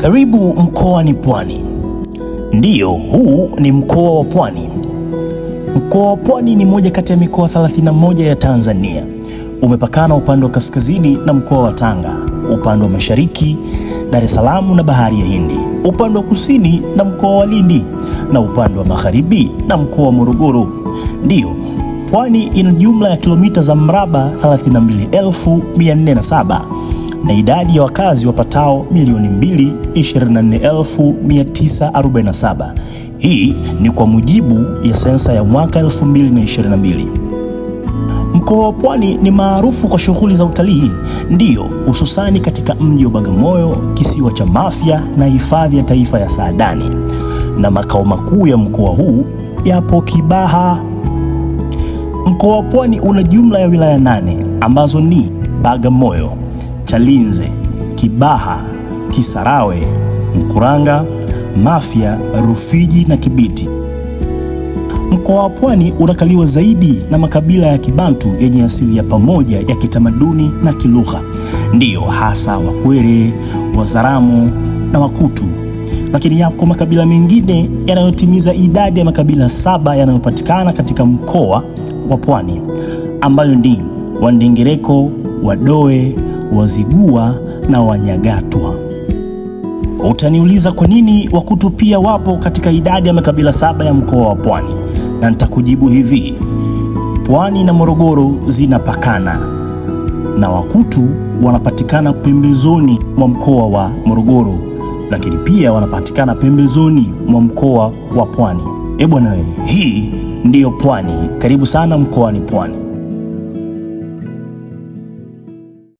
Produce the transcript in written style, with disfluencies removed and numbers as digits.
Karibu mkoani Pwani. Ndiyo, huu ni mkoa wa Pwani. Mkoa wa Pwani ni moja kati ya mikoa 31 ya Tanzania. Umepakana upande wa kaskazini na mkoa wa Tanga, upande wa mashariki Dar es Salaam na Bahari ya Hindi, upande wa kusini na mkoa wa Lindi, na upande wa magharibi na mkoa wa Morogoro. Ndiyo, Pwani ina jumla ya kilomita za mraba 32,407 na idadi ya wakazi wapatao 2,224,947. Hii ni kwa mujibu ya sensa ya mwaka 2022. Mkoa wa Pwani ni maarufu kwa shughuli za utalii, ndiyo, hususani katika mji wa Bagamoyo, kisiwa cha Mafia na hifadhi ya taifa ya Saadani, na makao makuu ya mkoa huu yapo Kibaha. Mkoa wa Pwani una jumla ya wilaya 8 ambazo ni Bagamoyo, Chalinze, Kibaha, Kisarawe, Mkuranga, Mafia, Rufiji na Kibiti. Mkoa wa Pwani unakaliwa zaidi na makabila ya Kibantu yenye asili ya pamoja ya kitamaduni na kilugha, ndiyo hasa Wakwere, Wazaramo na Wakutu. Lakini yako makabila mengine yanayotimiza idadi ya makabila 7 yanayopatikana katika mkoa wa Pwani, ambayo ni Wandengereko, Wadoe, Wazigua na Wanyagatwa. Utaniuliza kwa nini Wakutu pia wapo katika idadi ya makabila 7 ya mkoa wa Pwani, na nitakujibu hivi. Pwani na Morogoro zinapakana, na Wakutu wanapatikana pembezoni mwa mkoa wa Morogoro, lakini pia wanapatikana pembezoni mwa mkoa wa Pwani. Bwana, hii ndiyo Pwani. Karibu sana mkoani Pwani.